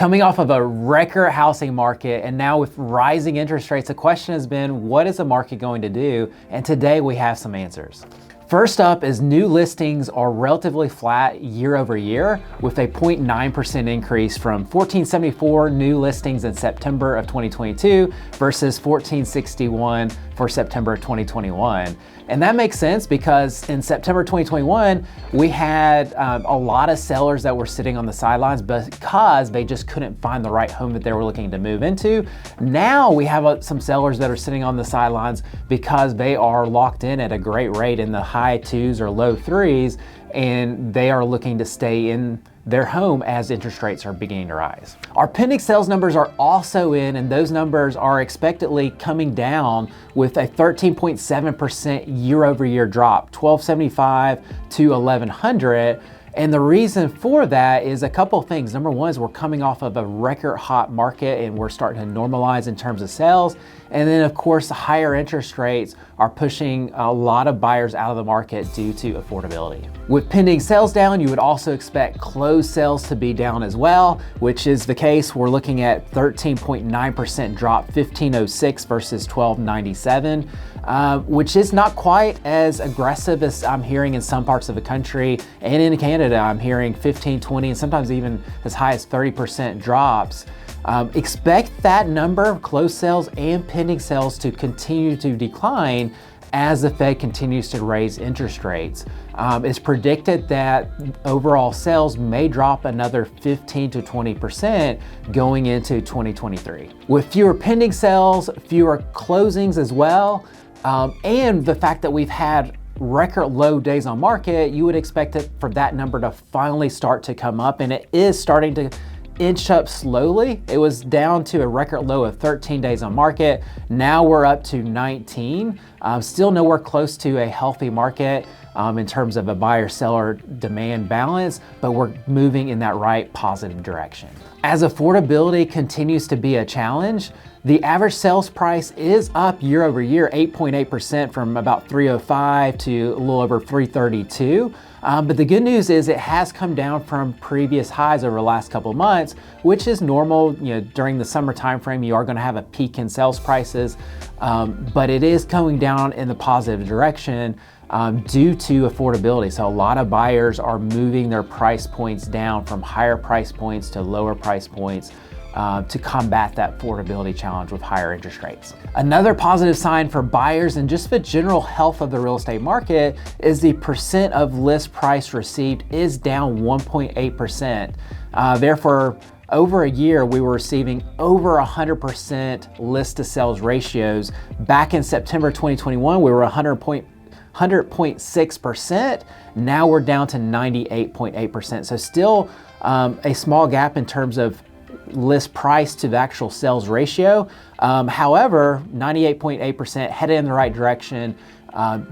Coming off of a record housing market and now with rising interest rates, the question has been, what is the market going to do? And today we have some answers. First up is new listings are relatively flat year over year with a 0.9% increase from 1,474 new listings in September of 2022 versus 1,461 for September 2021. And that makes sense because in September 2021, we had a lot of sellers that were sitting on the sidelines because they just couldn't find the right home that they were looking to move into. Now we have some sellers that are sitting on the sidelines because they are locked in at a great rate in the high 2s or low 3s, and they are looking to stay in their home as interest rates are beginning to rise. Our pending sales numbers are also in, and those numbers are expectedly coming down with a 13.7% year over year drop, 1,275 to 1,100. And the reason for that is a couple of things. Number one is we're coming off of a record hot market and we're starting to normalize in terms of sales. And then of course, the higher interest rates are pushing a lot of buyers out of the market due to affordability. With pending sales down, you would also expect closed sales to be down as well, which is the case. We're looking at 13.9% drop, 1,506 versus 1,297. Which is not quite as aggressive as I'm hearing in some parts of the country. And in Canada, I'm hearing 15, 20, and sometimes even as high as 30% drops. Expect that number, closed sales and pending sales, to continue to decline as the Fed continues to raise interest rates. It's predicted that overall sales may drop another 15 to 20% going into 2023. With fewer pending sales, fewer closings as well, and the fact that we've had record low days on market, you would expect it for that number to finally start to come up, and it is starting to inch up slowly. It was down to a record low of 13 days on market. Now we're up to 19. Still nowhere close to a healthy market in terms of a buyer-seller demand balance, but we're moving in that right positive direction. As affordability continues to be a challenge, the average sales price is up year over year, 8.8% from about 305 to a little over 332. But the good news is it has come down from previous highs over the last couple of months, which is normal. You know, during the summer timeframe, you are going to have a peak in sales prices, but it is going down in the positive direction due to affordability. So a lot of buyers are moving their price points down from higher price points to lower price points to combat that affordability challenge with higher interest rates. Another positive sign for buyers and just the general health of the real estate market is the percent of list price received is down 1.8%. Therefore, over a year, we were receiving over 100% list to sales ratios. Back in September 2021, we were 100.6%. Now we're down to 98.8%. So still a small gap in terms of list price to the actual sales ratio. However, 98.8% headed in the right direction.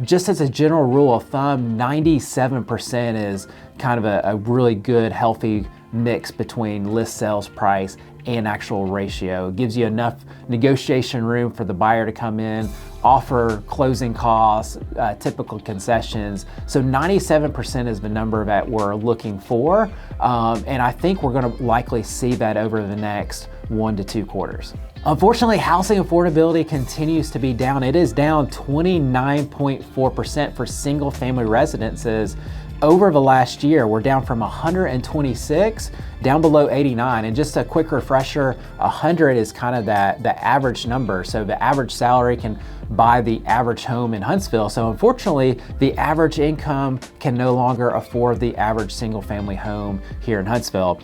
Just as a general rule of thumb, 97% is kind of a really good, healthy mix between list sales price and actual ratio. It gives you enough negotiation room for the buyer to come in, offer closing costs, typical concessions. So 97% is the number that we're looking for. And I think we're going to likely see that over the next 1 to 2 quarters. Unfortunately, housing affordability continues to be down. It is down 29.4% for single family residences. Over the last year, we're down from 126 down below 89. And just a quick refresher, 100 is kind of the average number. So the average salary can buy the average home in Huntsville. So unfortunately, the average income can no longer afford the average single family home here in Huntsville.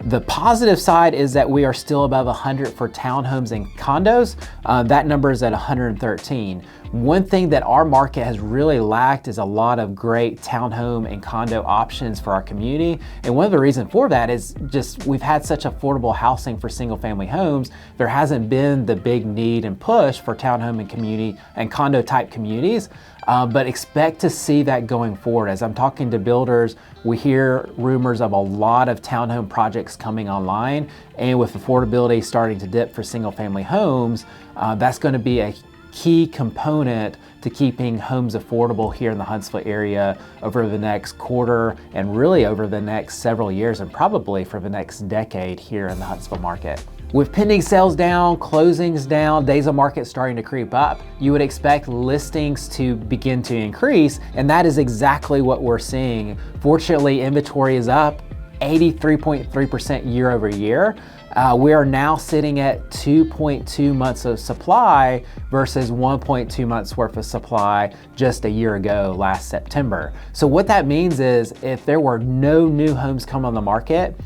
The positive side is that we are still above 100 for townhomes and condos. That number is at 113. One thing that our market has really lacked is a lot of great townhome and condo options for our community. And one of the reasons for that is just we've had such affordable housing for single family homes. There hasn't been the big need and push for townhome and community and condo type communities. But expect to see that going forward. As I'm talking to builders, we hear rumors of a lot of townhome projects coming online. And with affordability starting to dip for single family homes, that's going to be a key component to keeping homes affordable here in the Huntsville area over the next quarter and really over the next several years and probably for the next decade here in the Huntsville market. With pending sales down, closings down, days on market starting to creep up, you would expect listings to begin to increase, and that is exactly what we're seeing. Fortunately, inventory is up 83.3% year over year. We are now sitting at 2.2 months of supply versus 1.2 months worth of supply just a year ago, last September. So what that means is if there were no new homes come on the market,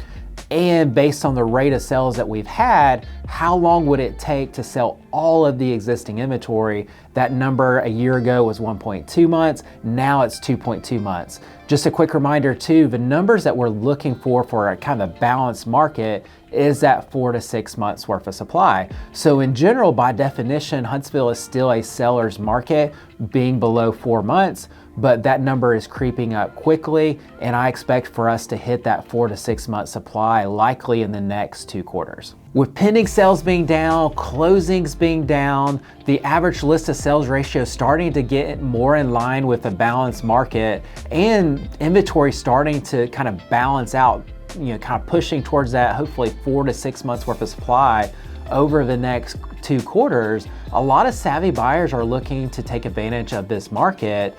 and based on the rate of sales that we've had, how long would it take to sell all of the existing inventory? That number a year ago was 1.2 months, now it's 2.2 months. Just a quick reminder too, the numbers that we're looking for a kind of balanced market is that 4 to 6 months worth of supply. So in general, by definition, Huntsville is still a seller's market, being below 4 months, but that number is creeping up quickly, and I expect for us to hit that 4 to 6 month supply likely in the next 2 quarters. With pending sales being down, closings being down, the average list to sales ratio starting to get more in line with a balanced market, and inventory starting to kind of balance out, kind of pushing towards that hopefully 4 to 6 months worth of supply over the next 2 quarters, a lot of savvy buyers are looking to take advantage of this market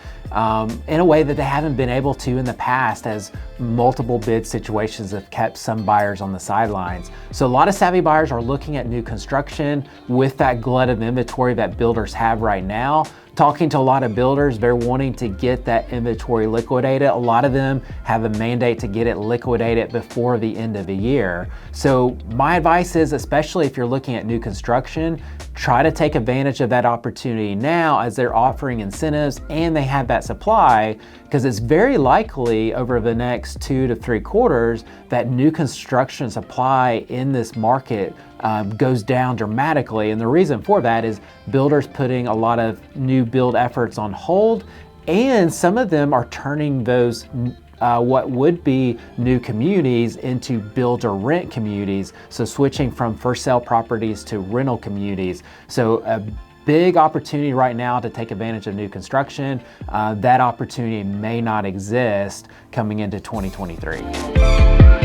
in a way that they haven't been able to in the past, as multiple bid situations have kept some buyers on the sidelines. So a lot of savvy buyers are looking at new construction with that glut of inventory that builders have right now. Talking to a lot of builders, they're wanting to get that inventory liquidated. A lot of them have a mandate to get it liquidated before the end of the year. So my advice is, especially if you're looking at new construction, try to take advantage of that opportunity now as they're offering incentives and they have that supply, because it's very likely over the next 2 to 3 quarters that new construction supply in this market goes down dramatically. And the reason for that is builders putting a lot of new build efforts on hold, and some of them are turning those what would be new communities into build-to-rent communities. So switching from for sale properties to rental communities. So a big opportunity right now to take advantage of new construction. That opportunity may not exist coming into 2023.